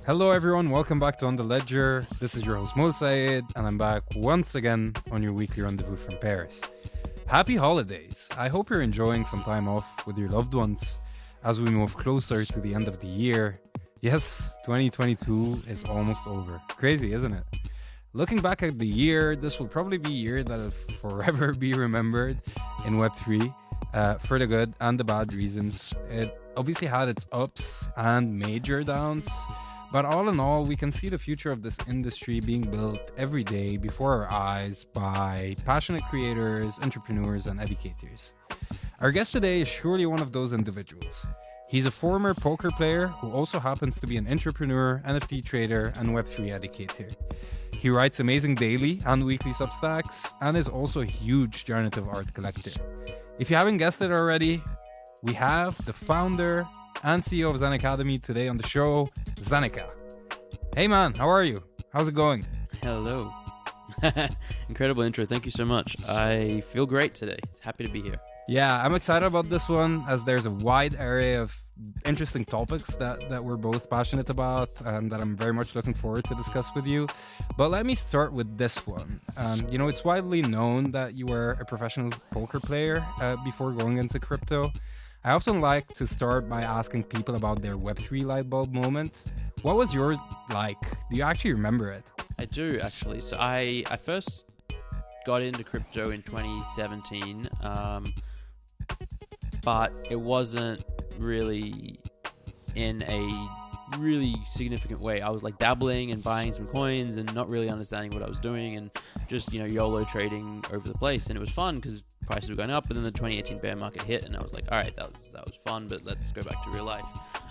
Hello, everyone. Welcome back to On the Ledger. This is your host, Mo El-Sayed, and I'm back once again on your weekly rendezvous from Paris. Happy holidays. I hope you're enjoying some time off with your loved ones as we move closer to the end of the year. Yes, 2022 is almost over. Crazy, isn't it? Looking back at the year, this will probably be a year that will forever be remembered in Web3 for the good and the bad reasons. It obviously had its ups and major downs. But all in all, we can see the future of this industry being built every day before our eyes by passionate creators, entrepreneurs, and educators. Our guest today is surely one of those individuals. He's a former poker player who also happens to be an entrepreneur, NFT trader, and Web3 educator. He writes amazing daily and weekly substacks and is also a huge generative art collector. If you haven't guessed it already, we have the founder and CEO of Zen Academy today on the show, Zeneca. Hey man, how are you? How's it going? Hello. Incredible intro. Thank you so much. I feel great today. Happy to be here. Yeah, I'm excited about this one as there's a wide array of interesting topics that we're both passionate about and that I'm very much looking forward to discuss with you. But let me start with this one. It's widely known that you were a professional poker player before going into crypto. I often like to start by asking people about their Web3 light bulb moment. What was yours like? Do you actually remember it? I do, actually. So I first got into crypto in 2017, but it wasn't really in a really significant way. I was like dabbling and buying some coins and not really understanding what I was doing and just, YOLO trading over the place. And it was fun because prices were going up, but then the 2018 bear market hit and I was like, all right, that was fun, but let's go back to real life.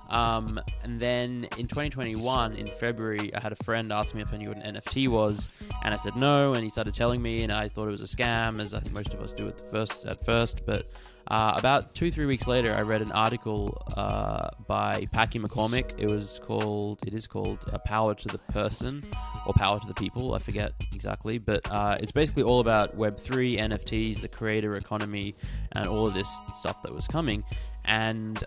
And then in 2021, in February, I had a friend ask me if I knew what an NFT was, and I said no, and he started telling me, and I thought it was a scam, as I think most of us do at first. But about 2-3 weeks later, I read an article by Packy McCormick. It is called Power to the Person, or Power to the People, I forget exactly, but it's basically all about Web3, NFTs, the creator economy, and all of this stuff that was coming. And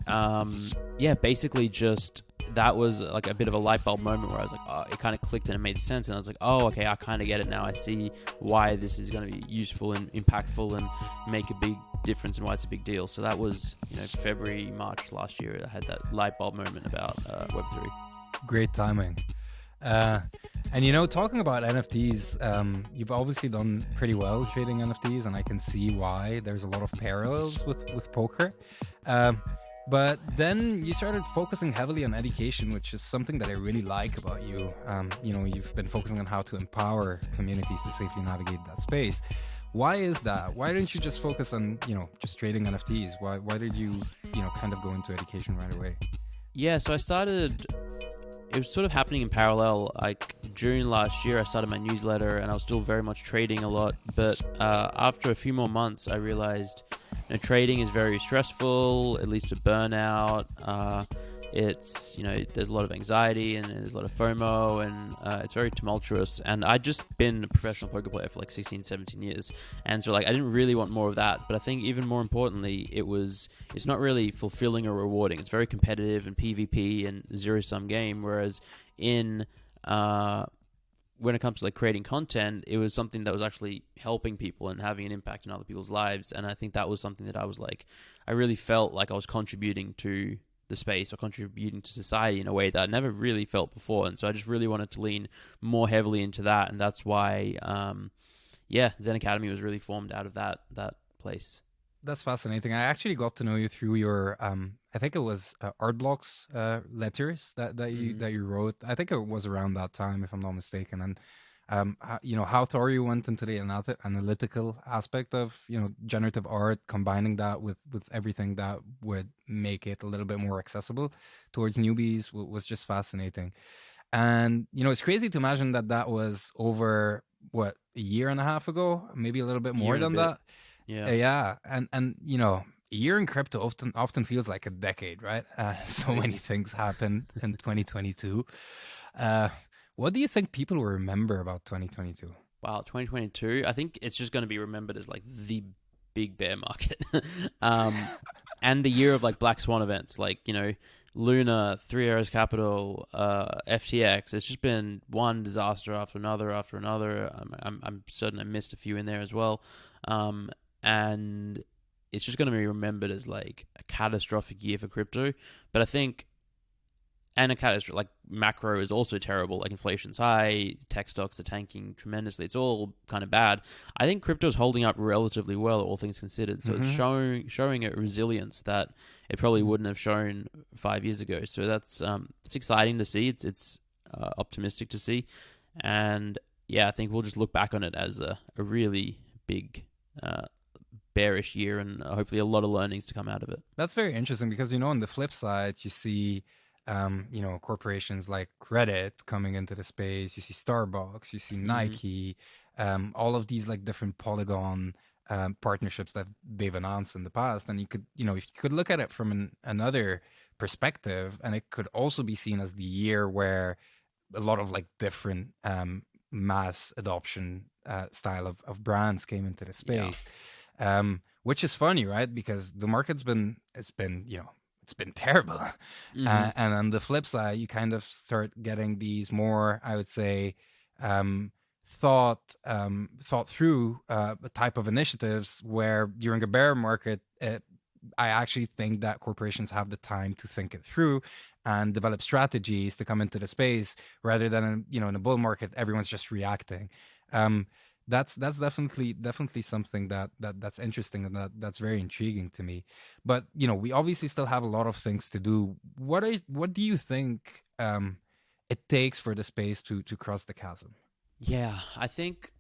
basically just that was like a bit of a light bulb moment where I was like, oh, it kind of clicked and it made sense. And I was like, oh, okay, I kind of get it now. I see why this is going to be useful and impactful and make a big difference and why it's a big deal. So that was, February, March last year. I had that light bulb moment about Web3. Great timing. Talking about NFTs, you've obviously done pretty well trading NFTs, and I can see why there's a lot of parallels with poker. But then you started focusing heavily on education, which is something that I really like about you. You've been focusing on how to empower communities to safely navigate that space. Why is that? Why didn't you just focus on, just trading NFTs? Why did you, kind of go into education right away? Yeah, so it was sort of happening in parallel. Like June last year, I started my newsletter and I was still very much trading a lot. But after a few more months, I realized trading is very stressful. It leads to burnout. It's, there's a lot of anxiety and there's a lot of FOMO and it's very tumultuous. And I'd just been a professional poker player for like 16, 17 years. And so I didn't really want more of that. But I think even more importantly, it's not really fulfilling or rewarding. It's very competitive and PvP and zero-sum game. Whereas when it comes to like creating content, it was something that was actually helping people and having an impact in other people's lives. And I think that was something that I was like, I really felt like I was contributing to the space or contributing to society in a way that I never really felt before. And so I just really wanted to lean more heavily into that. And that's why, Zen Academy was really formed out of that place. That's fascinating. I actually got to know you through your, I think it was art blocks letters that you wrote. I think it was around that time, if I'm not mistaken. And how thorough you went into the analytical aspect of generative art, combining that with everything that would make it a little bit more accessible towards newbies was just fascinating. And it's crazy to imagine that was over a year and a half ago, maybe a little bit more than that. Yeah. And a year in crypto often feels like a decade, right? So many things happened in 2022. What do you think people will remember about 2022? Wow, 2022. I think it's just going to be remembered as like the big bear market, and the year of like black swan events. Like Luna, Three Arrows Capital, FTX. It's just been one disaster after another after another. I'm certain I missed a few in there as well, and it's just going to be remembered as like a catastrophic year for crypto. But I think, and a catastrophe like macro is also terrible. Like inflation's high, tech stocks are tanking tremendously. It's all kind of bad. I think crypto's holding up relatively well, all things considered. So it's showing a resilience that it probably wouldn't have shown 5 years ago. So that's it's exciting to see. It's optimistic to see, and yeah, I think we'll just look back on it as a really big bearish year, and hopefully a lot of learnings to come out of it. That's very interesting because, on the flip side, you see, corporations like Reddit coming into the space. You see Starbucks, you see Nike, all of these like different Polygon partnerships that they've announced in the past. And you could, if you could look at it from another perspective, and it could also be seen as the year where a lot of like different mass adoption style of brands came into the space. Which is funny, right? Because the market's been it's been terrible. And on the flip side, you kind of start getting these more, I would say, thought through type of initiatives where during a bear market, I actually think that corporations have the time to think it through and develop strategies to come into the space rather than in a bull market, everyone's just reacting. That's definitely something that's interesting, and that's very intriguing to me. But we obviously still have a lot of things to do. What do you think it takes for the space to cross the chasm? Yeah, I think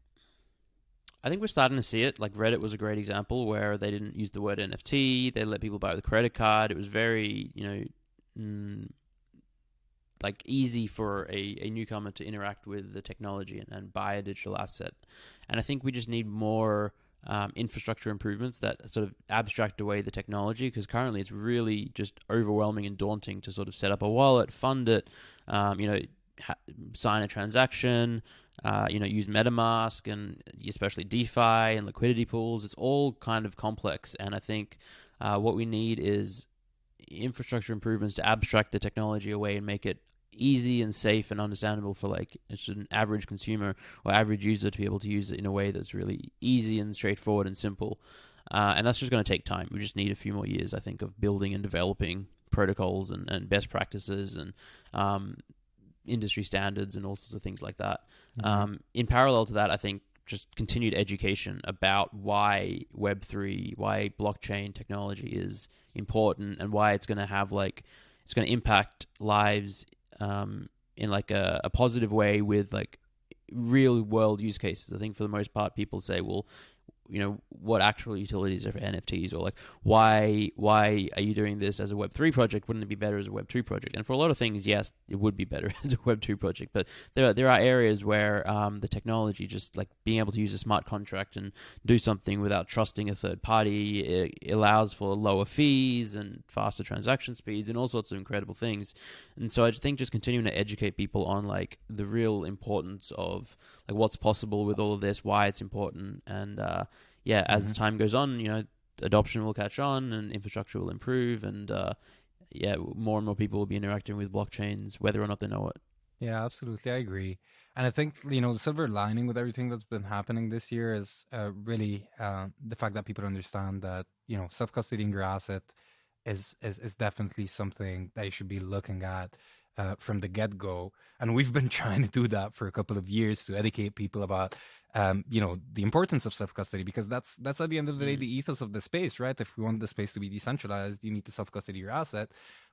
we're starting to see it. Like Reddit was a great example where they didn't use the word NFT. They let people buy with a credit card. It was very, like easy for a newcomer to interact with the technology and buy a digital asset. And I think we just need more infrastructure improvements that sort of abstract away the technology, because currently it's really just overwhelming and daunting to sort of set up a wallet, fund it, sign a transaction, use MetaMask, and especially DeFi and liquidity pools. It's all kind of complex. And I think what we need is infrastructure improvements to abstract the technology away and make it easy and safe and understandable for like just an average consumer or average user to be able to use it in a way that's really easy and straightforward and simple. And that's just going to take time. We just need a few more years, I think, of building and developing protocols and best practices and industry standards and all sorts of things like that. In parallel to that, I think just continued education about why Web3, why blockchain technology is important, and why it's going to have it's going to impact lives in like a positive way with like real world use cases. I think for the most part, people say, well, what actual utilities are for NFTs, or like why are you doing this as a Web3 project? Wouldn't it be better as a Web2 project? And for a lot of things, yes, it would be better as a Web2 project. But there are areas where the technology, just like being able to use a smart contract and do something without trusting a third party, it allows for lower fees and faster transaction speeds and all sorts of incredible things. And so I just think just continuing to educate people on like the real importance of like what's possible with all of this, why it's important, and as time goes on, adoption will catch on and infrastructure will improve, and more and more people will be interacting with blockchains, whether or not they know it. Yeah, absolutely, I agree. And I think the silver lining with everything that's been happening this year is really the fact that people understand that self-custodying your asset is definitely something that you should be looking at from the get-go. And we've been trying to do that for a couple of years to educate people about the importance of self-custody, because that's at the end of the day the ethos of the space, right? If we want the space to be decentralized, you need to self-custody your asset.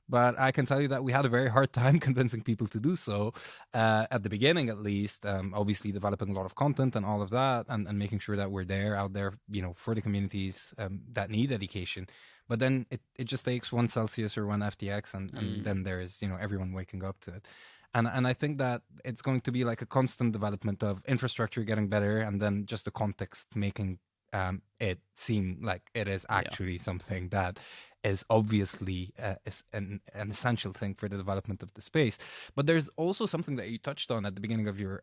But I can tell you that we had a very hard time convincing people to do so at the beginning, at least. Obviously, developing a lot of content and all of that, and making sure that we're out there, for the communities that need education. But then it just takes one Celsius or one FTX, and then there's everyone waking up to it. And I think that it's going to be like a constant development of infrastructure getting better, and then just the context making it seem like it is actually something that is obviously is an essential thing for the development of the space. But there's also something that you touched on at the beginning of your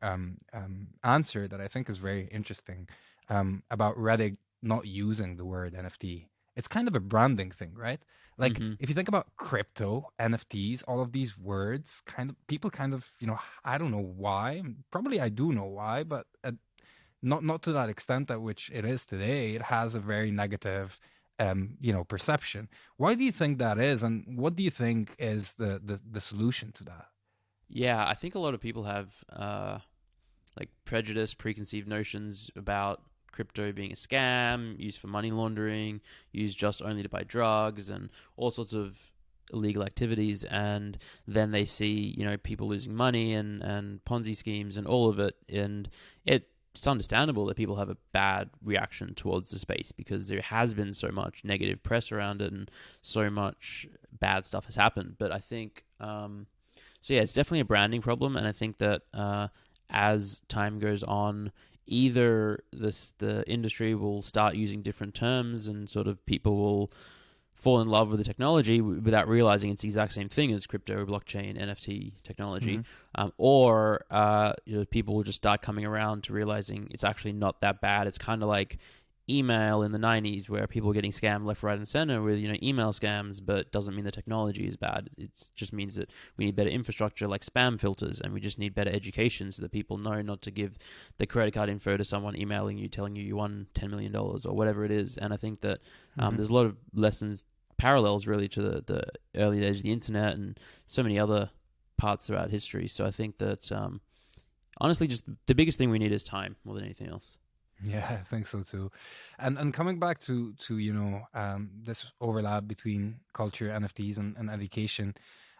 answer that I think is very interesting about Reddit not using the word NFT it's kind of a branding thing, right? Like Mm-hmm. if you think about crypto, NFTs, all of these words, people kind of, I don't know why. Probably I do know why, but not to that extent at which it is today. It has a very negative, perception. Why do you think that is, and what do you think is the solution to that? Yeah, I think a lot of people have like prejudice, preconceived notions about crypto being a scam, used for money laundering, used just only to buy drugs, and all sorts of illegal activities. And then they see, people losing money and Ponzi schemes and all of it. And it's understandable that people have a bad reaction towards the space because there has been so much negative press around it and so much bad stuff has happened. But I think, so yeah, it's definitely a branding problem. And I think that as time goes on, either the industry will start using different terms and sort of people will fall in love with the technology without realizing it's the exact same thing as crypto, blockchain, NFT technology, or people will just start coming around to realizing it's actually not that bad. It's kind of like email in the 90s where people were getting scammed left, right, and center with email scams, but doesn't mean the technology is bad. It just means that we need better infrastructure like spam filters, and we just need better education so that people know not to give the credit card info to someone emailing you telling you won $10 million or whatever it is. And I think that there's a lot of lessons, parallels really to the early days of the internet and so many other parts throughout history. So I think that honestly, just the biggest thing we need is time more than anything else. Yeah, I think so too. And coming back to this overlap between culture, NFTs, and education.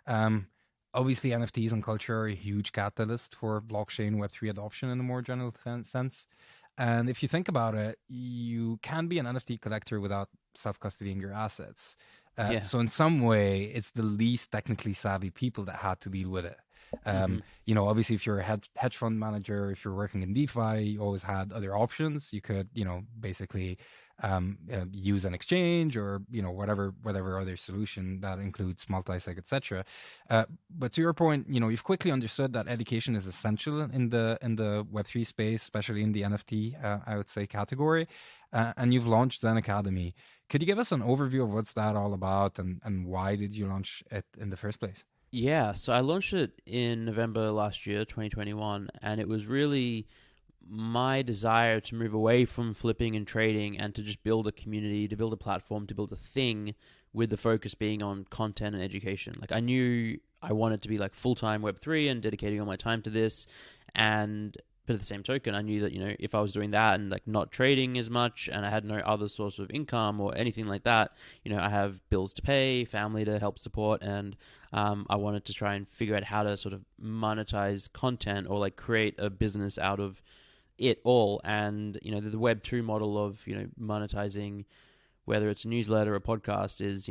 Um, Obviously, NFTs and culture are a huge catalyst for blockchain Web3 adoption in a more general sense. And if you think about it, you can be an NFT collector without self-custodying your assets. Yeah. So in some way, it's the least technically savvy people that had to deal with it. Mm-hmm. Obviously, if you're a hedge fund manager, if you're working in DeFi, you always had other options. You could, basically use an exchange or whatever other solution that includes multi-sig, etc. But to your point, you've quickly understood that education is essential in the Web3 space, especially in the NFT, I would say, category. And you've launched Zen Academy. Could you give us an overview of what's that all about, and why did you launch it in the first place? Yeah, so I launched it in November last year, 2021, and it was really my desire to move away from flipping and trading and to just build a community, to build a platform, to build a thing with the focus being on content and education. Like I knew I wanted to be like full-time Web3 and dedicating all my time to this, and but at the same token, I knew that if I was doing that and like not trading as much, and I had no other source of income or anything like that, I have bills to pay, family to help support, and I wanted to try and figure out how to sort of monetize content or like create a business out of it all. And the Web2 model of monetizing, whether it's a newsletter or podcast, is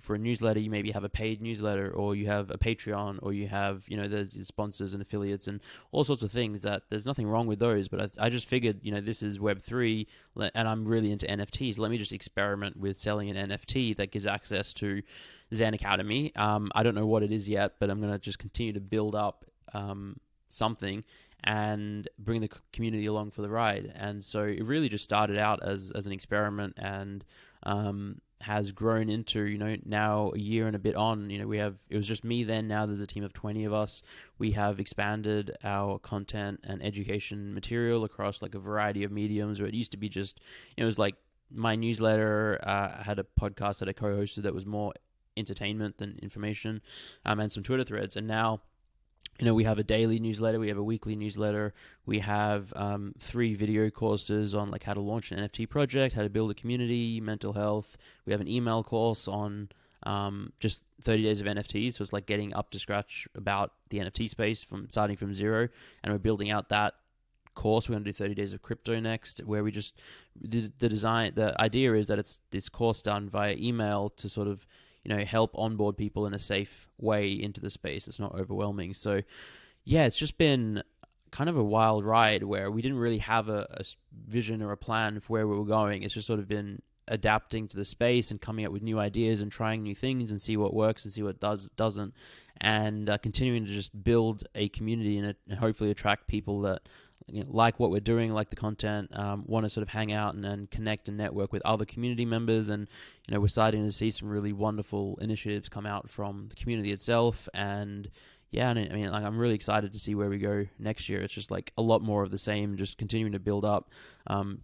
for a newsletter you maybe have a paid newsletter, or you have a Patreon, or you have there's sponsors and affiliates and all sorts of things. That there's nothing wrong with those, but I just figured this is Web3 and I'm really into NFTs. Let me just experiment with selling an NFT that gives access to Zen Academy. I don't know what it is yet, but I'm gonna just continue to build up something and bring the community along for the ride. And so it really just started out as an experiment, and has grown into now a year and a bit on. It was just me then. Now there's a team of 20 of us. We have expanded our content and education material across like a variety of mediums, where it used to be just it was like my newsletter. I had a podcast that I co-hosted that was more entertainment than information, and some Twitter threads. And now we have a daily newsletter, we have a weekly newsletter, we have 3 video courses on like how to launch an NFT project, how to build a community, mental health. We have an email course on just 30 days of NFTs, so it's like getting up to scratch about the NFT space from starting from zero, and we're building out that course. We're going to do 30 days of crypto next, where we just the idea is that it's this course done via email to sort of help onboard people in a safe way into the space. It's not overwhelming. So yeah, it's just been kind of a wild ride where we didn't really have a vision or a plan for where we were going. It's just sort of been adapting to the space and coming up with new ideas and trying new things and see what works and see what doesn't, and continuing to just build a community and hopefully attract people that like what we're doing, like the content, want to sort of hang out and connect and network with other community members. And we're starting to see some really wonderful initiatives come out from the community itself. And yeah, I mean, like, I'm really excited to see where we go next year. It's just like a lot more of the same, just continuing to build up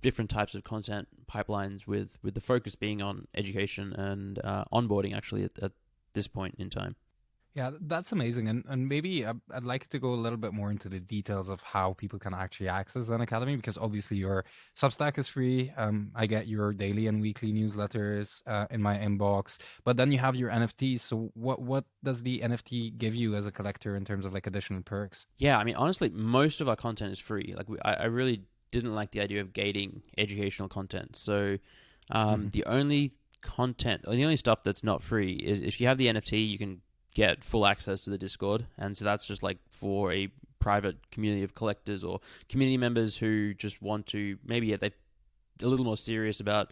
different types of content pipelines with the focus being on education and onboarding actually at this point in time. Yeah, that's amazing. And maybe I'd like to go a little bit more into the details of how people can actually access Zen Academy, because obviously your Substack is free. I get your daily and weekly newsletters in my inbox, but then you have your NFTs. So what does the NFT give you as a collector in terms of like additional perks? Yeah, I mean, honestly, most of our content is free. Like I really didn't like the idea of gating educational content. So the only content, or the only stuff that's not free is if you have the NFT, you can get full access to the Discord, and so that's just like for a private community of collectors or community members who just want to maybe they're a little more serious about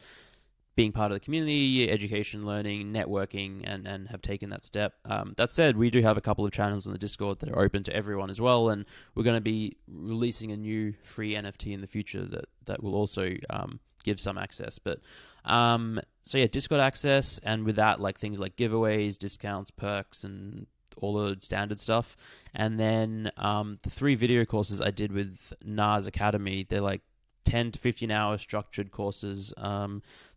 being part of the community, education, learning, networking, and have taken that step. That said, we do have a couple of channels on the Discord that are open to everyone as well, and we're going to be releasing a new free NFT in the future that will also give some access. But so yeah, Discord access, and with that, like things like giveaways, discounts, perks, and all the standard stuff. And then the 3 video courses I did with Zen Academy, they're like 10 to 15 hour structured courses.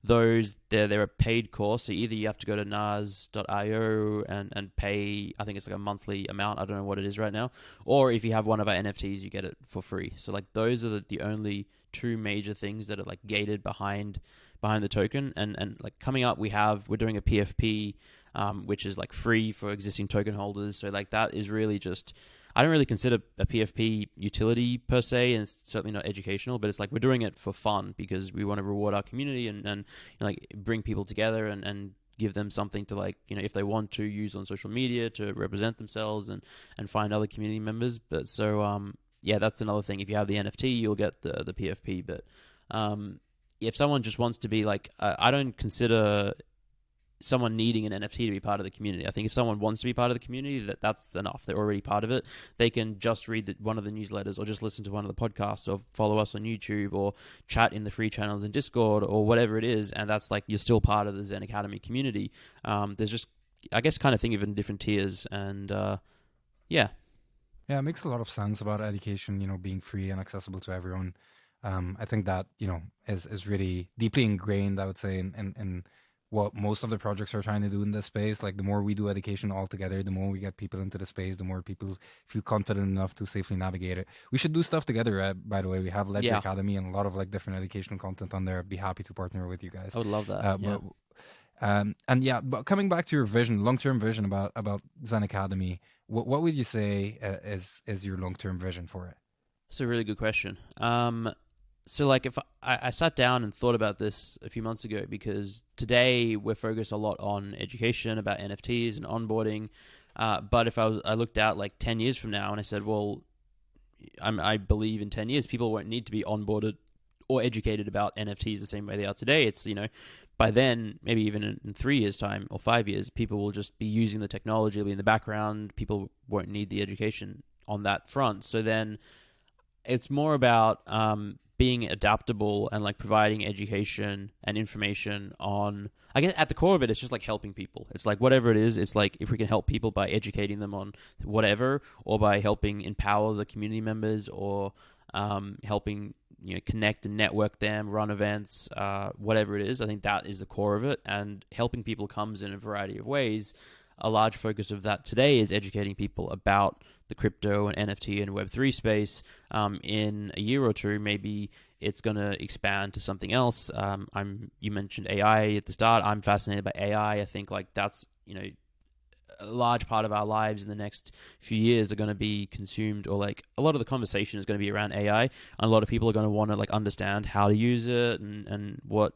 They're a paid course, so either you have to go to nas.io and pay, I think it's like a monthly amount, I don't know what it is right now, or if you have one of our NFTs, you get it for free. So like those are the only 2 major things that are like gated behind the token. And like coming up, we're doing a PFP, which is like free for existing token holders. So like that is really just, I don't really consider a PFP utility per se, and it's certainly not educational, but it's like we're doing it for fun because we want to reward our community and like bring people together and give them something to, like, if they want to use on social media to represent themselves and find other community members. But so yeah, that's another thing. If you have the NFT, you'll get the PFP. But if someone just wants to be like, I don't consider someone needing an NFT to be part of the community. I think if someone wants to be part of the community, that's enough. They're already part of it. They can just read one of the newsletters, or just listen to one of the podcasts, or follow us on YouTube, or chat in the free channels in Discord, or whatever it is. And that's like, you're still part of the Zen Academy community. There's just, I guess, kind of think of it in different tiers. And yeah. Yeah, it makes a lot of sense about education, being free and accessible to everyone. I think that, is really deeply ingrained, I would say, in what most of the projects are trying to do in this space. Like, the more we do education all together, the more we get people into the space, the more people feel confident enough to safely navigate it. We should do stuff together, by the way. We have Ledger Academy and a lot of like different educational content on there. I'd be happy to partner with you guys. I would love that. But coming back to your vision, long-term vision about Zen Academy, what would you say is your long-term vision for it? It's a really good question. So like, if I sat down and thought about this a few months ago, because today we're focused a lot on education about NFTs and onboarding. But if I looked out like 10 years from now and I said, well, I believe in 10 years, people won't need to be onboarded or educated about NFTs the same way they are today. It's, by then, maybe even in 3 years' time or 5 years, people will just be using the technology, it'll be in the background. People won't need the education on that front. So then it's more about being adaptable and like providing education and information on, I guess at the core of it, it's just like helping people. It's like whatever it is, it's like if we can help people by educating them on whatever, or by helping empower the community members, or helping connect and network them, run events, whatever it is. I think that is the core of it, and helping people comes in a variety of ways. A large focus of that today is educating people about the crypto and NFT and Web3 space. In a year or two, maybe it's going to expand to something else. You mentioned AI at the start. I'm fascinated by AI. I think like that's, a large part of our lives in the next few years are going to be consumed, or like a lot of the conversation is going to be around AI. And a lot of people are going to want to like understand how to use it and what,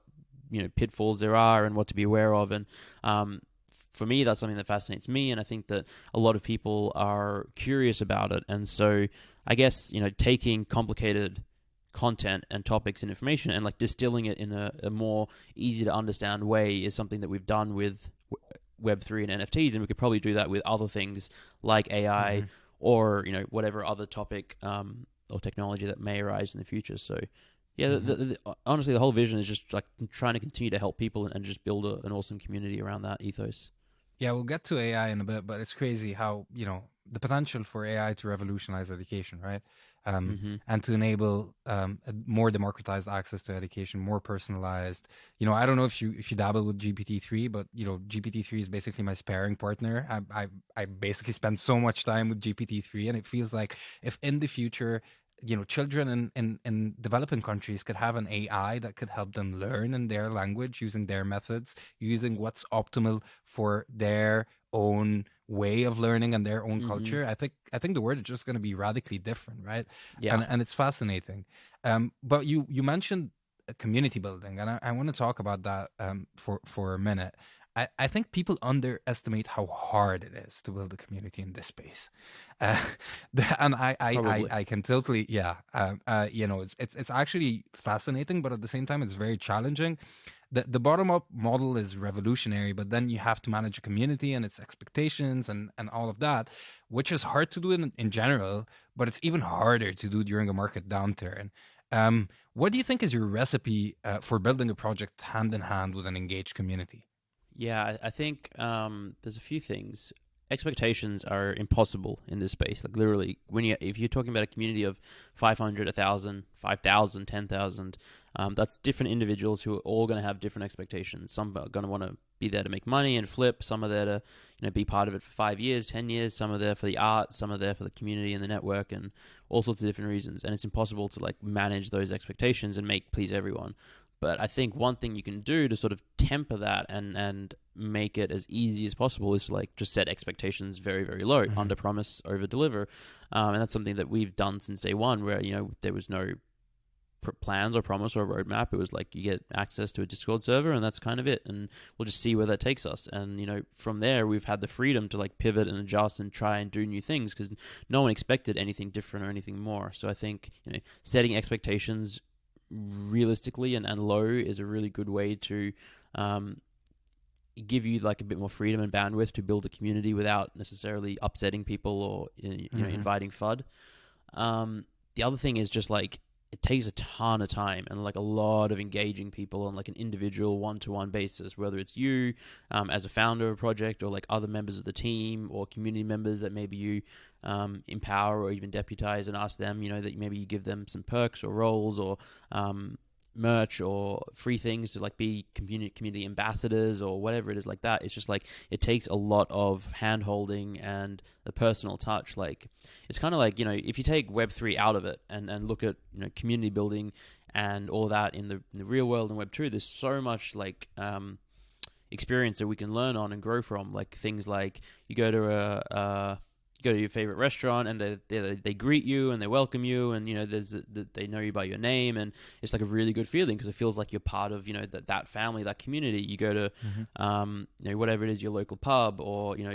pitfalls there are and what to be aware of. And, for me, that's something that fascinates me, and I think that a lot of people are curious about it. And so I guess, taking complicated content and topics and information, and like distilling it in a more easy to understand way is something that we've done with Web3 and NFTs, and we could probably do that with other things like AI or whatever other topic or technology that may arise in the future. So yeah, honestly, the whole vision is just like trying to continue to help people and just build an awesome community around that ethos. Yeah, we'll get to AI in a bit, but it's crazy how, the potential for AI to revolutionize education, right? And to enable a more democratized access to education, more personalized. I don't know if you dabble with GPT-3, but GPT-3 is basically my sparring partner. I basically spend so much time with GPT-3, and it feels like if in the future, children in developing countries could have an AI that could help them learn in their language, using their methods, using what's optimal for their own way of learning and their own culture. I think the world is just going to be radically different, right? Yeah. And it's fascinating. But you mentioned community building, and I want to talk about that for a minute. I think people underestimate how hard it is to build a community in this space, and I can totally it's actually fascinating, but at the same time it's very challenging. The bottom up model is revolutionary, but then you have to manage a community and its expectations and all of that, which is hard to do in general, but it's even harder to do during a market downturn. What do you think is your recipe for building a project hand in hand with an engaged community? Yeah, I think there's a few things. Expectations are impossible in this space. Like literally, if you're talking about a community of 500, 1,000, 5,000, 10,000, that's different individuals who are all going to have different expectations. Some are going to want to be there to make money and flip. Some are there to be part of it for 5 years, 10 years. Some are there for the art. Some are there for the community and the network and all sorts of different reasons. And it's impossible to like manage those expectations and please everyone. But I think one thing you can do to sort of temper that and make it as easy as possible is like just set expectations very, very low, under promise, over deliver. And that's something that we've done since day one, where, there was no plans or promise or roadmap. It was like you get access to a Discord server and that's kind of it. And we'll just see where that takes us. And, from there, we've had the freedom to like pivot and adjust and try and do new things because no one expected anything different or anything more. So I think, setting expectations realistically and low is a really good way to give you like a bit more freedom and bandwidth to build a community without necessarily upsetting people or inviting FUD. The other thing is just like it takes a ton of time and like a lot of engaging people on like an individual one-to-one basis, whether it's you as a founder of a project or like other members of the team or community members that maybe you empower or even deputize and ask them, that maybe you give them some perks or roles or merch or free things to like be community ambassadors or whatever it is like that. It's just like it takes a lot of hand holding and the personal touch. Like it's kind of like, if you take Web3 out of it and look at community building and all that in the real world in Web2, there's so much like experience that we can learn on and grow from. Like things like you go to your favorite restaurant and they greet you and they welcome you and they know you by your name and it's like a really good feeling because it feels like you're part of that family, that community. You go to whatever it is, your local pub or you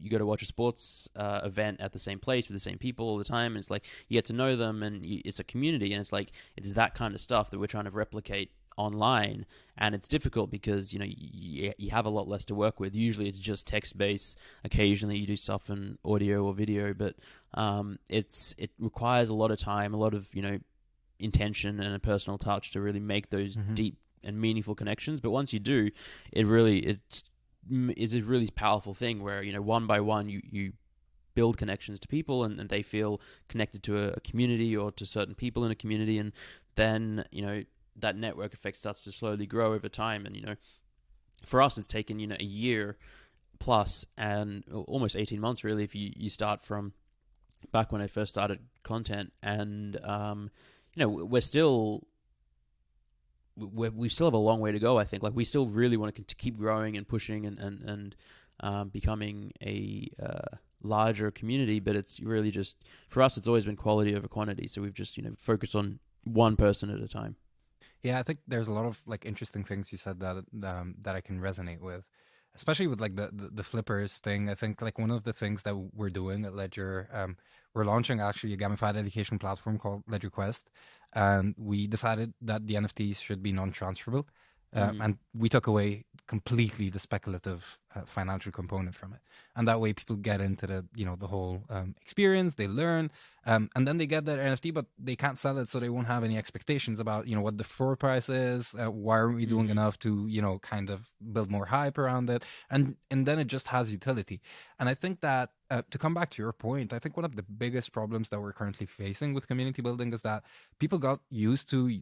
go to watch a sports event at the same place with the same people all the time, and it's like you get to know them and it's a community, and it's like it's that kind of stuff that we're trying to replicate online. And it's difficult because you have a lot less to work with. Usually it's just text based. Occasionally you do stuff in audio or video, but it requires a lot of time, a lot of intention and a personal touch to really make those deep and meaningful connections. But once you do, it is a really powerful thing where one by one you build connections to people and they feel connected to a community or to certain people in a community, and then that network effect starts to slowly grow over time. And for us it's taken a year plus and almost 18 months really if you start from back when I first started content. And we still have a long way to go. I think like we still really want to keep growing and pushing and becoming a larger community, but it's really just for us it's always been quality over quantity. So we've just focused on one person at a time. Yeah, I think there's a lot of like interesting things you said that I can resonate with. especially with like the flippers thing. I think like one of the things that we're doing at Ledger, we're launching actually a gamified education platform called Ledger Quest, and we decided that the NFTs should be non-transferable. Mm. And we took away completely the speculative financial component from it, and that way people get into the whole experience. They learn, and then they get their NFT, but they can't sell it, so they won't have any expectations about what the floor price is. Why aren't we doing Mm. enough to kind of build more hype around it, and then it just has utility. And I think that to come back to your point, I think one of the biggest problems that we're currently facing with community building is that people got used to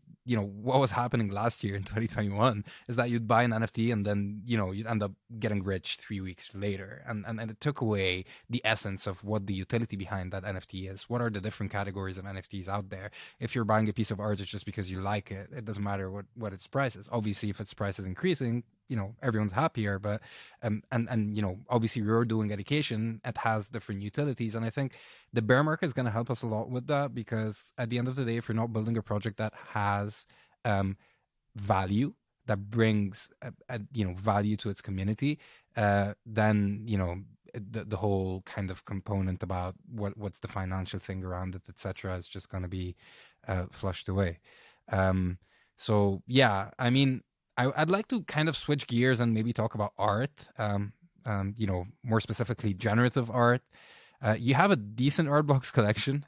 what was happening last year in 2021 is that you'd buy an NFT and then you'd end up getting rich 3 weeks later, and it took away the essence of what the utility behind that NFT is. What are the different categories of NFTs out there? If you're buying a piece of art, it's just because you like it. It doesn't matter what its price is. Obviously, if its price is increasing, everyone's happier. But and obviously you're doing education, it has different utilities, and I think the bear market is going to help us a lot with that, because at the end of the day, if you're not building a project that has value, that brings value to its community, then the whole kind of component about what's the financial thing around it, etc., is just going to be flushed away. So yeah, I mean, I'd like to kind of switch gears and maybe talk about art. More specifically, generative art. You have a decent art blocks collection,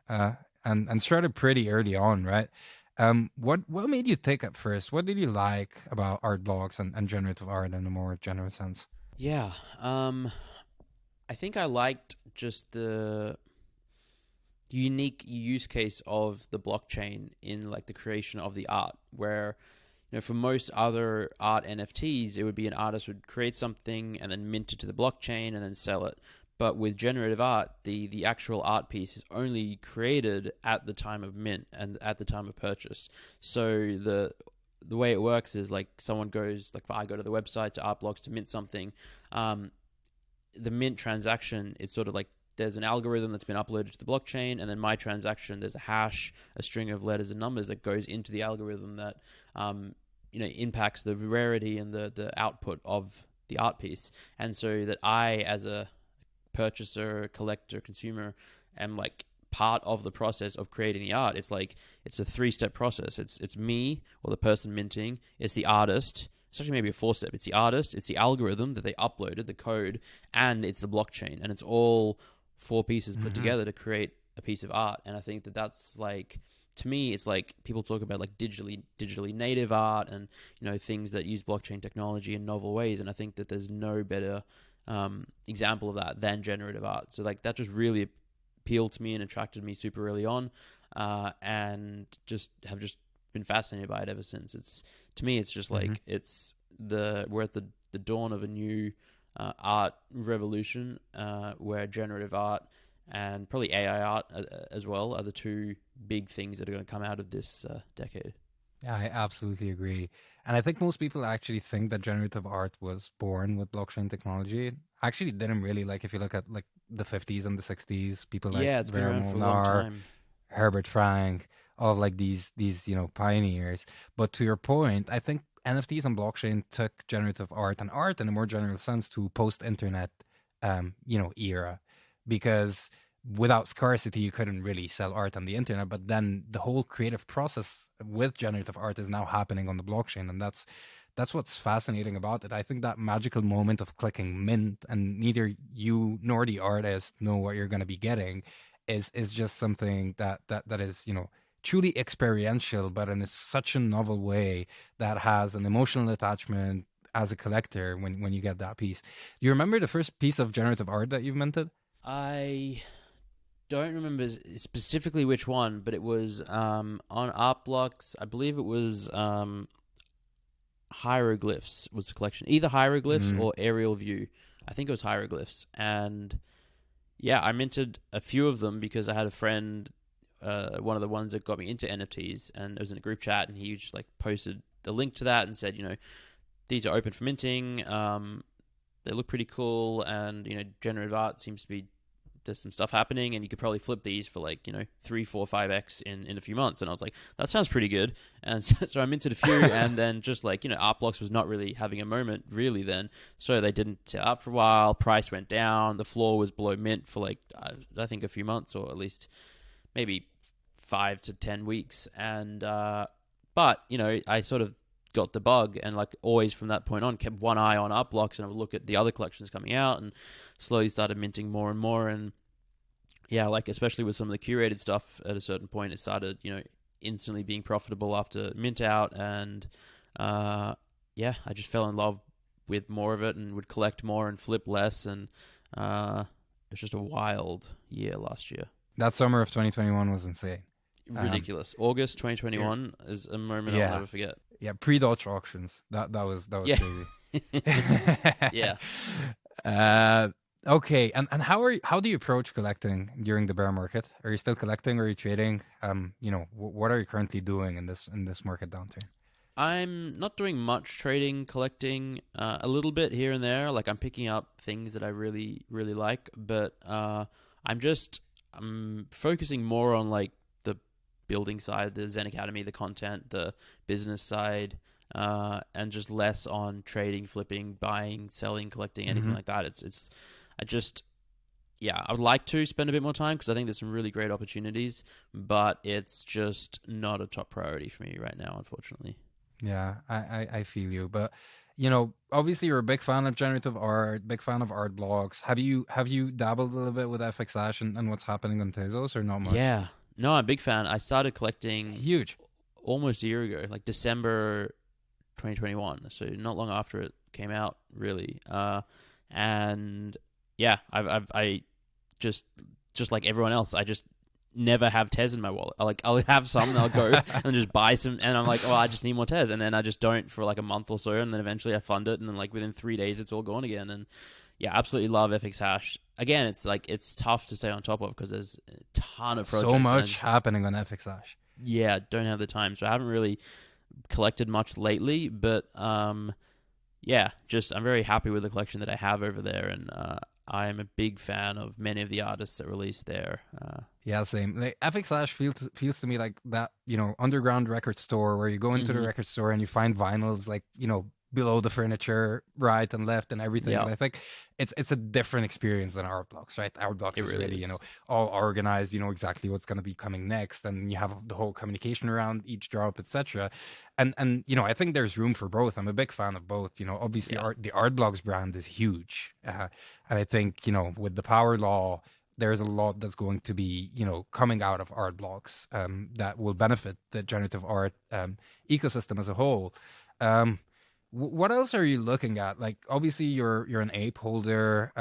and started pretty early on, right? What made you take it first? What did you like about art blocks and generative art in a more general sense? Yeah. I think I liked just the unique use case of the blockchain in like the creation of the art, where for most other art NFTs, it would be an artist would create something and then mint it to the blockchain and then sell it. But with generative art, the actual art piece is only created at the time of mint and at the time of purchase. So the way it works is like someone goes, like if I go to the website to art blocks to mint something, the mint transaction, it's sort of like there's an algorithm that's been uploaded to the blockchain, and then my transaction, there's a hash, a string of letters and numbers that goes into the algorithm that impacts the rarity and the output of the art piece. And so that I, as a purchaser, collector, consumer, am like part of the process of creating the art. It's like it's a 3-step process. It's me, or the person minting, it's the artist. It's actually maybe a 4-step. It's the artist, it's the algorithm that they uploaded, the code, and it's the blockchain. And it's all 4 pieces put Mm-hmm. together to create a piece of art. And I think that that's like, to me, it's like people talk about like digitally native art and things that use blockchain technology in novel ways. And I think that there's no better example of that than generative art. So like that just really appealed to me and attracted me super early on, and just have just been fascinated by it ever since. It's, to me, it's just Mm-hmm. like we're at the dawn of a new art revolution, where generative art and probably AI art as well are the 2 big things that are going to come out of this decade. Yeah, I absolutely agree. And I think most people actually think that generative art was born with blockchain technology. Actually, didn't really. Like, if you look at like the 50s and the 60s, people like Yeah, it's been Vera around for a long Molnar, time. Herbert Frank, all of like these pioneers. But to your point, I think NFTs and blockchain took generative art and art in a more general sense to post-internet era, because without scarcity you couldn't really sell art on the internet. But then the whole creative process with generative art is now happening on the blockchain, and that's what's fascinating about it. I think that magical moment of clicking mint and neither you nor the artist know what you're going to be getting is just something that is truly experiential, but in such a novel way that has an emotional attachment as a collector when you get that piece. Do you remember the first piece of generative art that you've minted? I don't remember specifically which one, but it was on art blocks. I believe it was hieroglyphs was the collection, either hieroglyphs Mm, or aerial view. I think it was hieroglyphs, and yeah, I minted a few of them because I had a friend, one of the ones that got me into NFTs, and it was in a group chat, and he just like posted the link to that and said, these are open for minting. They look pretty cool, and generative art seems to be there's some stuff happening, and you could probably flip these for like 3, 4, 5x in a few months. And I was like, that sounds pretty good. And so I minted a few, and then just like Art Blocks was not really having a moment really then, so they didn't set up for a while. Price went down. The floor was below mint for like I think a few months, or at least maybe 5 to 10 weeks. And but I sort of got the bug, and like always from that point on kept one eye on Art Blocks, and I would look at the other collections coming out and slowly started minting more and more. And yeah, like especially with some of the curated stuff, at a certain point it started instantly being profitable after mint out. And yeah, I just fell in love with more of it and would collect more and flip less. And it was just a wild year last year. That summer of 2021 was insane. Ridiculous. August 2021 is a moment I'll never forget. Yeah, pre-Dutch auctions. That was crazy. Yeah. Okay, and how do you approach collecting during the bear market? Are you still collecting, or are you trading? What are you currently doing in this market downturn? I'm not doing much trading, collecting, a little bit here and there. Like I'm picking up things that I really, really like, but I'm focusing more on like the building side, the Zen Academy, the content, the business side, and just less on trading, flipping, buying, selling, collecting, anything like that. I would like to spend a bit more time because I think there's some really great opportunities, but it's just not a top priority for me right now, unfortunately. Yeah, I feel you. But obviously you're a big fan of generative art, big fan of art blocks. Have you dabbled a little bit with FXH and what's happening on Tezos, or not much? Yeah. No, I'm a big fan. I started collecting huge almost a year ago, like December 2021. So not long after it came out, really. And yeah, I just like everyone else, I just never have Tez in my wallet. I'll have some, and I'll go and just buy some, and I'm like, oh, I just need more Tez, and then I just don't for like a month or so, and then eventually I fund it, and then like within 3 days it's all gone again. And yeah, absolutely love FXH. Again, it's tough to stay on top of because there's a ton of projects. So much happening on FXH. Yeah, don't have the time, so I haven't really collected much lately. But yeah, just I'm very happy with the collection that I have over there, and I'm a big fan of many of the artists that release there. Yeah, same. Like FXH feels to me like that, underground record store where you go into the record store and you find vinyls like, below the furniture, right and left and everything. Yeah. And I think it's a different experience than Art Blocks, right? Art Blocks is really, all organized, exactly what's going to be coming next, and you have the whole communication around each drop, etc. And I think there's room for both. I'm a big fan of both. Obviously the Art Blocks brand is huge. And I think, with the power law, there's a lot that's going to be, coming out of Art Blocks that will benefit the generative art ecosystem as a whole. What else are you looking at? Like, obviously, you're an ape holder.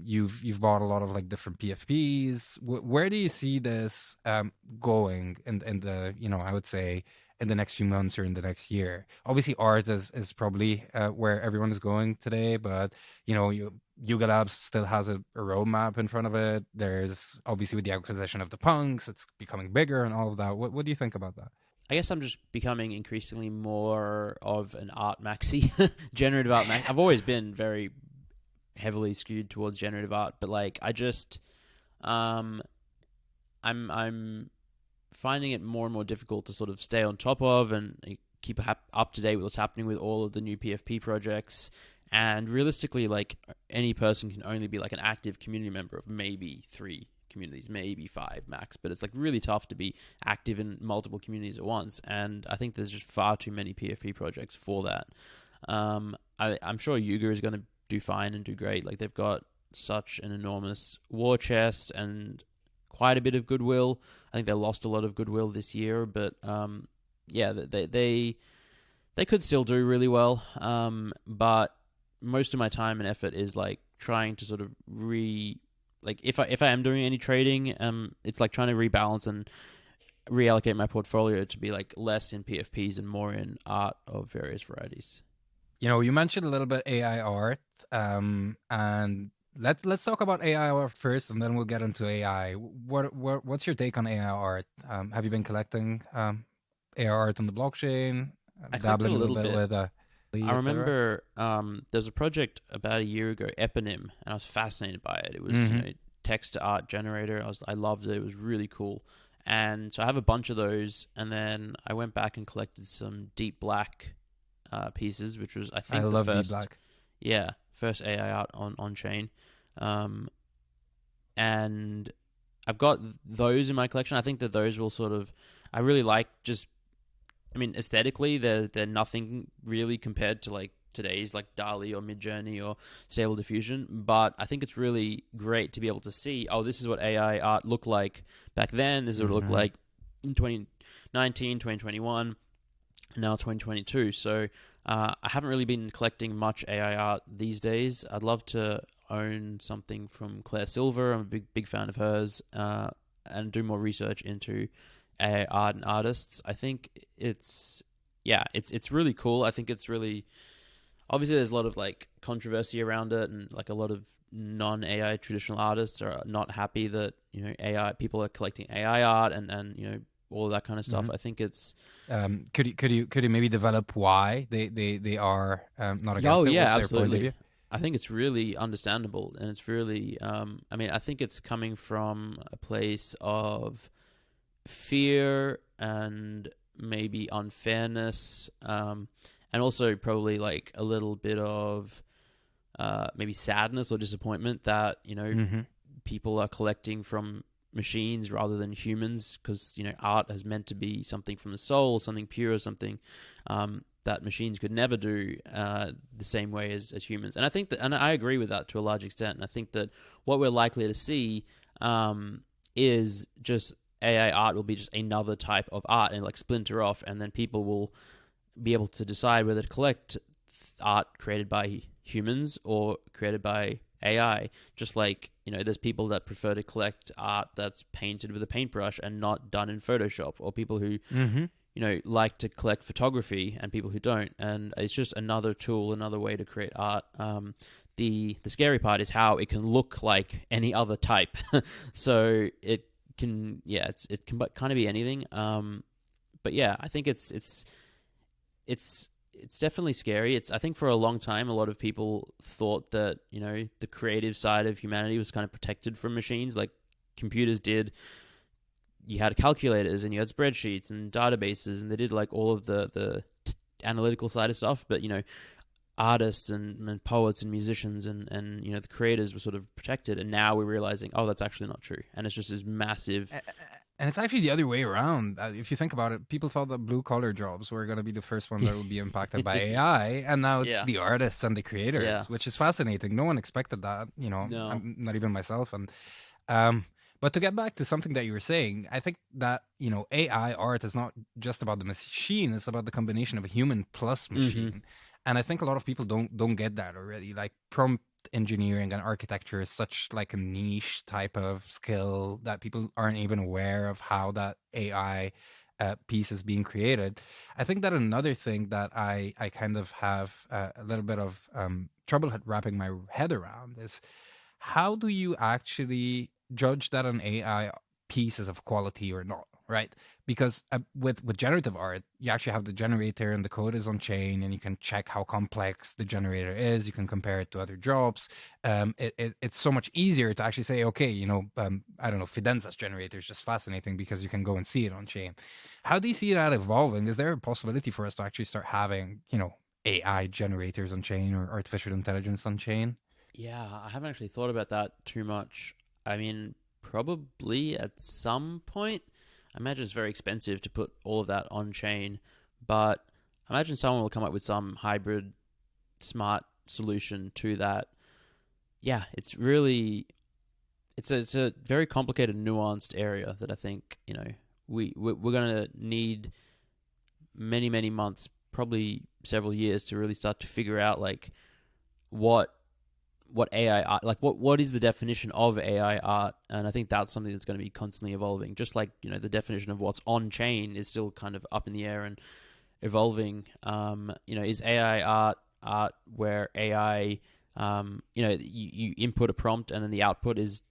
You've bought a lot of like different PFPs. Where do you see this going in the I would say in the next few months or in the next year? Obviously, art is probably where everyone is going today, but Yuga Labs still has a roadmap in front of it. There's obviously with the acquisition of the punks, it's becoming bigger and all of that. What do you think about that? I guess I'm just becoming increasingly more of an art maxi, generative art maxi. I've always been very heavily skewed towards generative art, but like I just, I'm finding it more and more difficult to sort of stay on top of and keep up to date with what's happening with all of the new PFP projects. And realistically, like any person can only be like an active community member of maybe 3 communities, maybe 5 max, but it's like really tough to be active in multiple communities at once, and I think there's just far too many PFP projects for that. I'm sure Yuga is going to do fine and do great. Like they've got such an enormous war chest and quite a bit of goodwill. I think they lost a lot of goodwill this year, but yeah, they could still do really well. But most of my time and effort is like trying to sort of like if I am doing any trading, it's like trying to rebalance and reallocate my portfolio to be like less in PFPs and more in art of various varieties. You mentioned a little bit AI art, and let's talk about AI art first, and then we'll get into AI. What's your take on AI art? Have you been collecting AI art on the blockchain? I collected a little bit with I remember there was a project about a year ago, Eponym, and I was fascinated by it. It was text to art generator. I loved it. It was really cool. And so I have a bunch of those, and then I went back and collected some deep black pieces, which was, I I think, the love first, deep black. yeah, first AI art on chain. And I've got those in my collection. I think that those will sort of, I really like just, I mean, aesthetically, they're nothing really compared to like today's like DALL-E or Midjourney or Stable Diffusion, but I think it's really great to be able to see, oh, this is what AI art looked like back then, this is what it looked like in 2019, 2021, now 2022. So I haven't really been collecting much AI art these days. I'd love to own something from Claire Silver. I'm a big fan of hers, and do more research into AI art and artists. I think it's really cool. I think it's really, obviously there's a lot of like controversy around it, and like a lot of non-AI traditional artists are not happy that, you know, AI people are collecting AI art and you know, all of that kind of stuff. I think it's could you maybe develop why they are not against it? yeah, What's their point of absolutely. view? I think it's really understandable, and it's really I mean, I think it's coming from a place of fear and maybe unfairness, and also probably like a little bit of maybe sadness or disappointment that, you know, people are collecting from machines rather than humans, because, you know, art is meant to be something from the soul, something pure, something that machines could never do the same way as humans. And I think that, and I agree with that to a large extent. And I think that what we're likely to see is just AI art will be just another type of art and like splinter off, and then people will be able to decide whether to collect art created by humans or created by AI. Just like, you know, there's people that prefer to collect art that's painted with a paintbrush and not done in Photoshop, or people who you know, like to collect photography, and people who don't. And it's just another tool, another way to create art. The scary part is how it can look like any other type. So it can, yeah, it can kind of be anything. But yeah, I think it's definitely scary. I think for a long time, a lot of people thought that, you know, the creative side of humanity was kind of protected from machines, like computers did. You had calculators and you had spreadsheets and databases, and they did like all of the analytical side of stuff. But, you know, artists and poets and musicians and you know, the creators were sort of protected. And now we're realizing, oh, that's actually not true. And it's just this massive... And it's actually the other way around. If you think about it, people thought that blue-collar jobs were going to be the first one that would be impacted by AI, and now it's the artists and the creators, which is fascinating. No one expected that, you know, not even myself. And but to get back to something that you were saying, I think that, you know, AI art is not just about the machine; it's about the combination of a human plus machine. And I think a lot of people don't get that already. Like prompt engineering and architecture is such like a niche type of skill that people aren't even aware of how that AI piece is being created. I think that another thing that I kind of have a little bit of trouble wrapping my head around is, how do you actually judge that an AI piece is of quality or not, right? Because with generative art, you actually have the generator and the code is on chain, and you can check how complex the generator is. You can compare it to other jobs. It's so much easier to actually say, okay, you know, I don't know, Fidenza's generator is just fascinating because you can go and see it on chain. How do you see that evolving? Is there a possibility for us to actually start having, you know, AI generators on chain or artificial intelligence on chain? Yeah, I haven't actually thought about that too much. I mean, probably at some point. I imagine it's very expensive to put all of that on chain, but I imagine someone will come up with some hybrid smart solution to that. Yeah, it's really, it's a very complicated, nuanced area that I think, you know, we're gonna need many months, probably several years, to really start to figure out like what AI art, like what is the definition of AI art. And I think that's something that's going to be constantly evolving, just like, you know, the definition of what's on chain is still kind of up in the air and evolving. You know, is AI art where AI, you know, you input a prompt and then the output is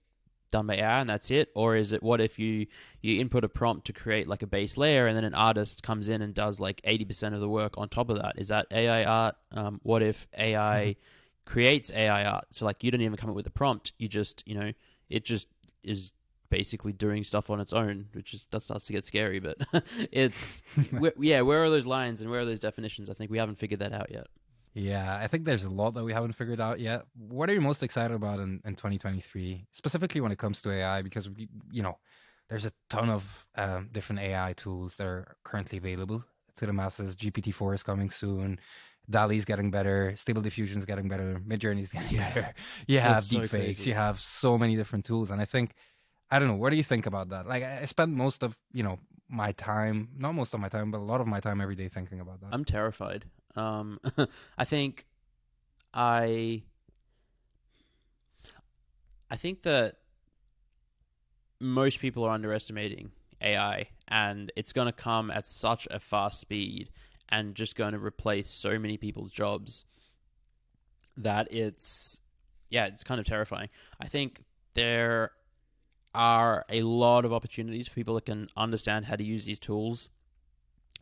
done by AI and that's it? Or is it, what if you input a prompt to create like a base layer and then an artist comes in and does like 80% of the work on top of that? Is that AI art? What if AI creates AI art. So like you don't even come up with a prompt. You just, it just is basically doing stuff on its own, that starts to get scary. But it's where are those lines and where are those definitions? I think we haven't figured that out yet. Yeah, I think there's a lot that we haven't figured out yet. What are you most excited about in 2023, specifically when it comes to AI? Because there's a ton of different AI tools that are currently available to the masses. GPT-4 is coming soon. DALL-E's getting better. Stable Diffusion's getting better. Midjourney's getting better. You have It's so deepfakes. crazy. You have so many different tools, and I think I don't know. What do you think about that? Like, I spend most of my time, not most of my time, but a lot of my time every day thinking about that. I'm terrified. I think I I think that most people are underestimating AI, and it's going to come at such a fast speed and just going to replace so many people's jobs that it's kind of terrifying. I think there are a lot of opportunities for people that can understand how to use these tools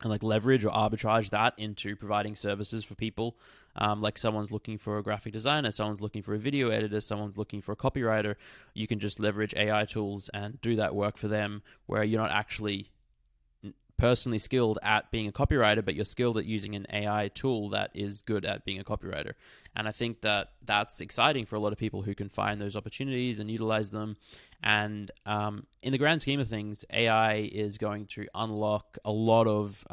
and like leverage or arbitrage that into providing services for people. Like someone's looking for a graphic designer, someone's looking for a video editor, someone's looking for a copywriter. You can just leverage AI tools and do that work for them, where you're not actually personally skilled at being a copywriter, but you're skilled at using an AI tool that is good at being a copywriter. And I think that that's exciting for a lot of people who can find those opportunities and utilize them. And in the grand scheme of things, AI is going to unlock a lot of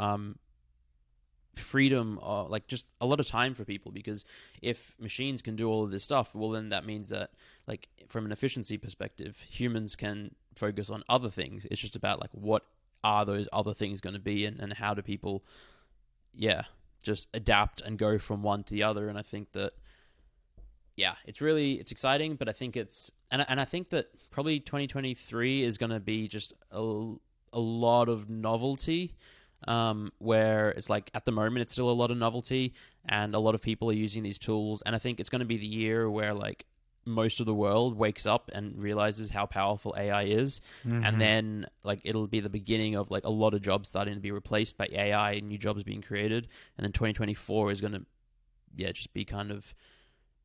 freedom, or like just a lot of time for people, because if machines can do all of this stuff, well, then that means that, like, from an efficiency perspective, humans can focus on other things. It's just about like what are those other things going to be, and how do people just adapt and go from one to the other. And I think that it's exciting, but I think I think that probably 2023 is going to be just a lot of novelty, where it's like at the moment it's still a lot of novelty and a lot of people are using these tools. And I think it's going to be the year where like most of the world wakes up and realizes how powerful AI is. Mm-hmm. And then like it'll be the beginning of like a lot of jobs starting to be replaced by AI and new jobs being created. And then 2024 is going to just be kind of,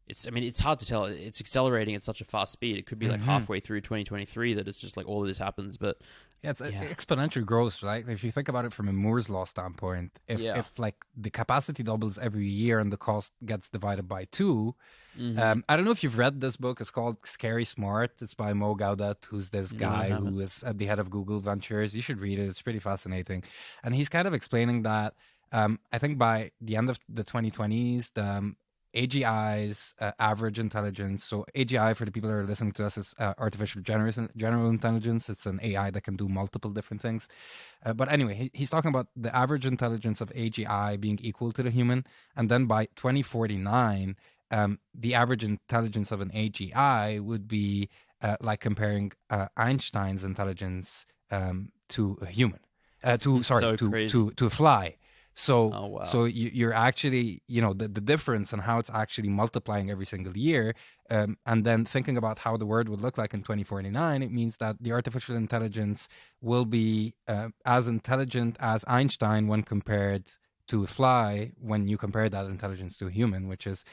it's hard to tell. It's accelerating at such a fast speed. It could be like halfway through 2023 that it's just like all of this happens. But it's exponential growth, right? If you think about it from a Moore's law standpoint, if like the capacity doubles every year and the cost gets divided by 2, I don't know if you've read this book. It's called Scary Smart. It's by Mo Gaudat, who's this guy who is at the head of Google Ventures. You should read it. It's pretty fascinating. And he's kind of explaining that I think by the end of the 2020s, the AGI's average intelligence. So AGI, for the people that are listening to us, is artificial general intelligence. It's an AI that can do multiple different things. But anyway, he's talking about the average intelligence of AGI being equal to the human. And then by 2049, the average intelligence of an AGI would be like comparing Einstein's intelligence to a human, to a fly. So, so you're actually, the difference and how it's actually multiplying every single year. And then thinking about how the world would look like in 2049, it means that the artificial intelligence will be as intelligent as Einstein when compared to a fly, when you compare that intelligence to a human, which is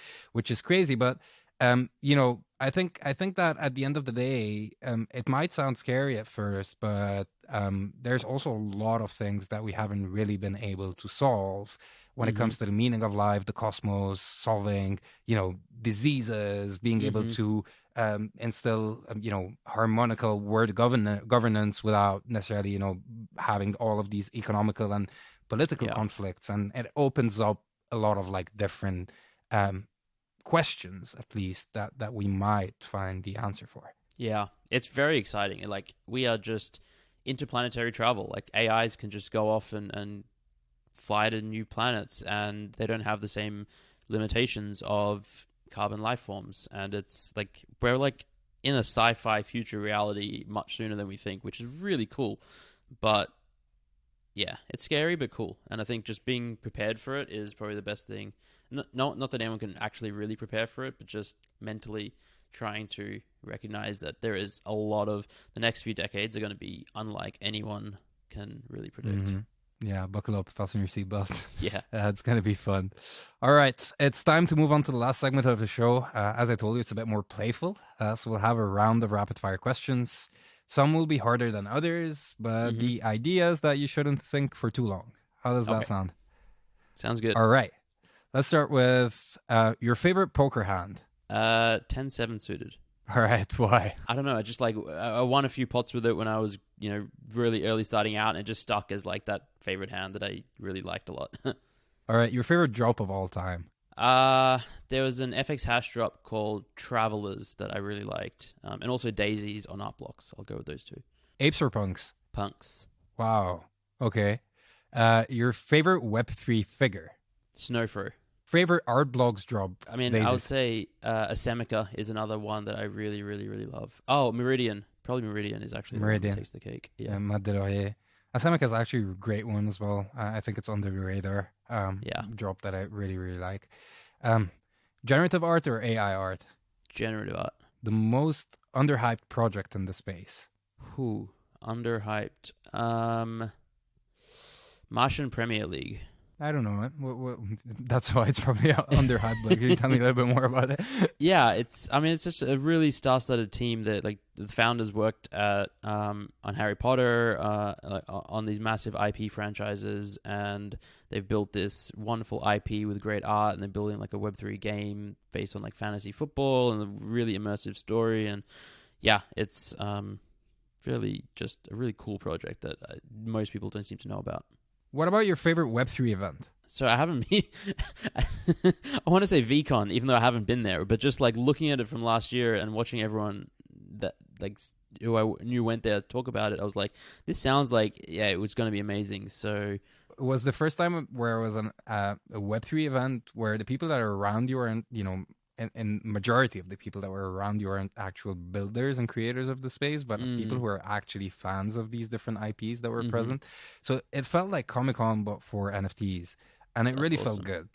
crazy. But I think that at the end of the day, it might sound scary at first, but there's also a lot of things that we haven't really been able to solve when it comes to the meaning of life, the cosmos, solving, diseases, being able to instill, harmonical world governance without necessarily, having all of these economical and political conflicts. And it opens up a lot of like different questions, at least, that we might find the answer for. Yeah, it's very exciting. Like, we are just interplanetary travel. Like, AIs can just go off and fly to new planets, and they don't have the same limitations of carbon life forms. And it's like we're like in a sci-fi future reality much sooner than we think, which is really cool. But yeah, it's scary but cool. And I think just being prepared for it is probably the best thing. Not that anyone can actually really prepare for it, but just mentally trying to recognize that there is a lot of the next few decades are going to be unlike anyone can really predict. Yeah, buckle up, fasten your seatbelts. Yeah. It's going to be fun. All right, it's time to move on to the last segment of the show. As I told you, it's a bit more playful. So we'll have a round of rapid fire questions. Some will be harder than others, but Mm-hmm. the idea is that you shouldn't think for too long. How does that Okay. sound? Sounds good. All right, let's start with your favorite poker hand. 10-7 suited. All right, why? I don't know. I just like I won a few pots with it when I was, really early starting out, and it just stuck as like that favorite hand that I really liked a lot. All right, your favorite drop of all time. There was an FX hash drop called Travelers that I really liked, and also Daisies on Art Blocks. I'll go with those two. Apes or punks? Punks. Wow. Okay. Your favorite Web3 figure. Snowfro. Favorite art blogs drop. I mean, I would say a Zeneca is another one that I really, really, really love. Oh, Meridian. Probably Meridian is actually the one that takes the cake. Yeah. Asemika is actually a great one as well. I think it's under the radar. Yeah. Drop that I really, really like. Generative art or AI art? Generative art. The most underhyped project in the space. Who? Underhyped. Martian Premier League. I don't know. That's why it's probably underhyped. Like, can you tell me a little bit more about it? Yeah, it's just a really star-studded team that like the founders worked at on Harry Potter, on these massive IP franchises, and they've built this wonderful IP with great art, and they're building like a Web3 game based on like fantasy football and a really immersive story, and yeah, it's really just a really cool project that most people don't seem to know about. What about your favorite Web3 event? So I haven't been, I want to say VCon, even though I haven't been there, but just like looking at it from last year and watching everyone that like who I knew went there talk about it, I was like, this sounds like, yeah, it was going to be amazing. So it was the first time where it was a Web3 event where the people that are around you are, and majority of the people that were around you aren't actual builders and creators of the space, but people who are actually fans of these different IPs that were present. So it felt like Comic-Con, but for NFTs. And it really felt good.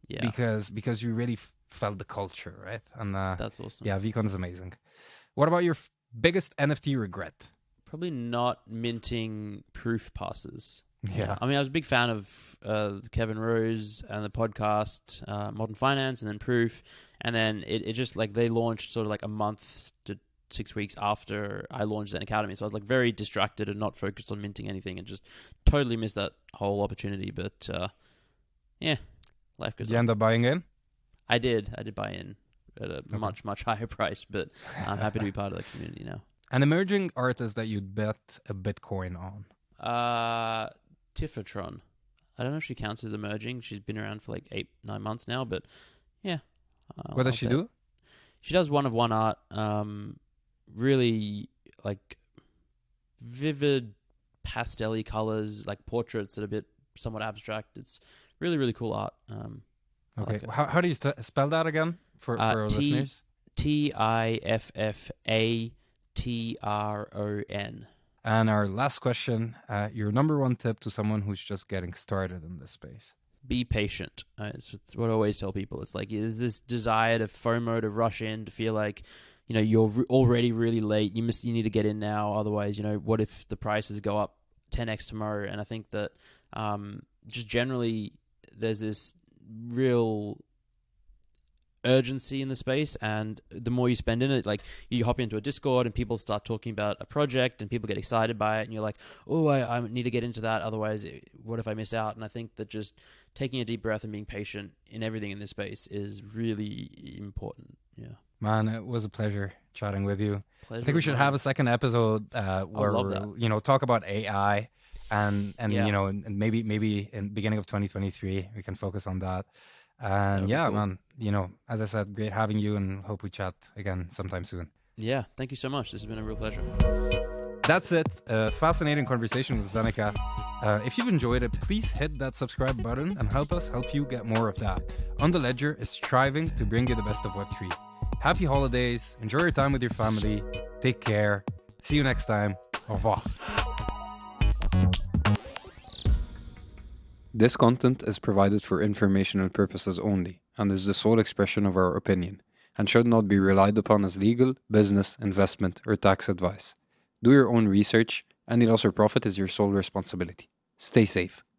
Yeah. Because you really felt the culture, right? And that's awesome. Yeah, VCon is amazing. What about your biggest NFT regret? Probably not minting proof passes. Yeah. I mean, I was a big fan of Kevin Rose and the podcast, Modern Finance, and then Proof. And then it just like they launched sort of like a month to 6 weeks after I launched Zen Academy. So I was like very distracted and not focused on minting anything and just totally missed that whole opportunity. But yeah, life goes on. Did you end up buying in? I did buy in at a much, much higher price, but I'm happy to be part of the community now. An emerging artist that you'd bet a Bitcoin on? Tiffatron. I don't know if she counts as emerging. She's been around for like 8-9 months now, but yeah. What does she do? She does one of one art. Really like vivid pastel-y colors, like portraits that are a bit somewhat abstract. It's really, really cool art. Okay. Like how do you spell that again for our listeners? Tiffatron. And our last question, your number one tip to someone who's just getting started in this space? Be patient. It's what I always tell people. It's like, there's this desire to FOMO, to rush in, to feel like, you're already really late. You need to get in now. Otherwise, what if the prices go up 10x tomorrow? And I think that just generally there's this real urgency in the space, and the more you spend in it, like you hop into a Discord and people start talking about a project and people get excited by it, and you're like, oh, I need to get into that, otherwise what if I miss out? And I think that just taking a deep breath and being patient in everything in this space is really important. Yeah, man, it was a pleasure chatting with you. Pleasure. I think we should have a second episode where we'll talk about AI and maybe in beginning of 2023 we can focus on that. And yeah, cool. Man, as I said, great having you, and hope we chat again sometime soon. Yeah, thank you so much. This has been a real pleasure. That's it. A fascinating conversation with Zeneca. If you've enjoyed it, please hit that subscribe button and help us help you get more of that. On the Ledger is striving to bring you the best of Web3. Happy holidays. Enjoy your time with your family. Take care. See you next time. Au revoir. This content is provided for informational purposes only and is the sole expression of our opinion and should not be relied upon as legal, business, investment, or tax advice. Do your own research. Any loss or profit is your sole responsibility. stay safe.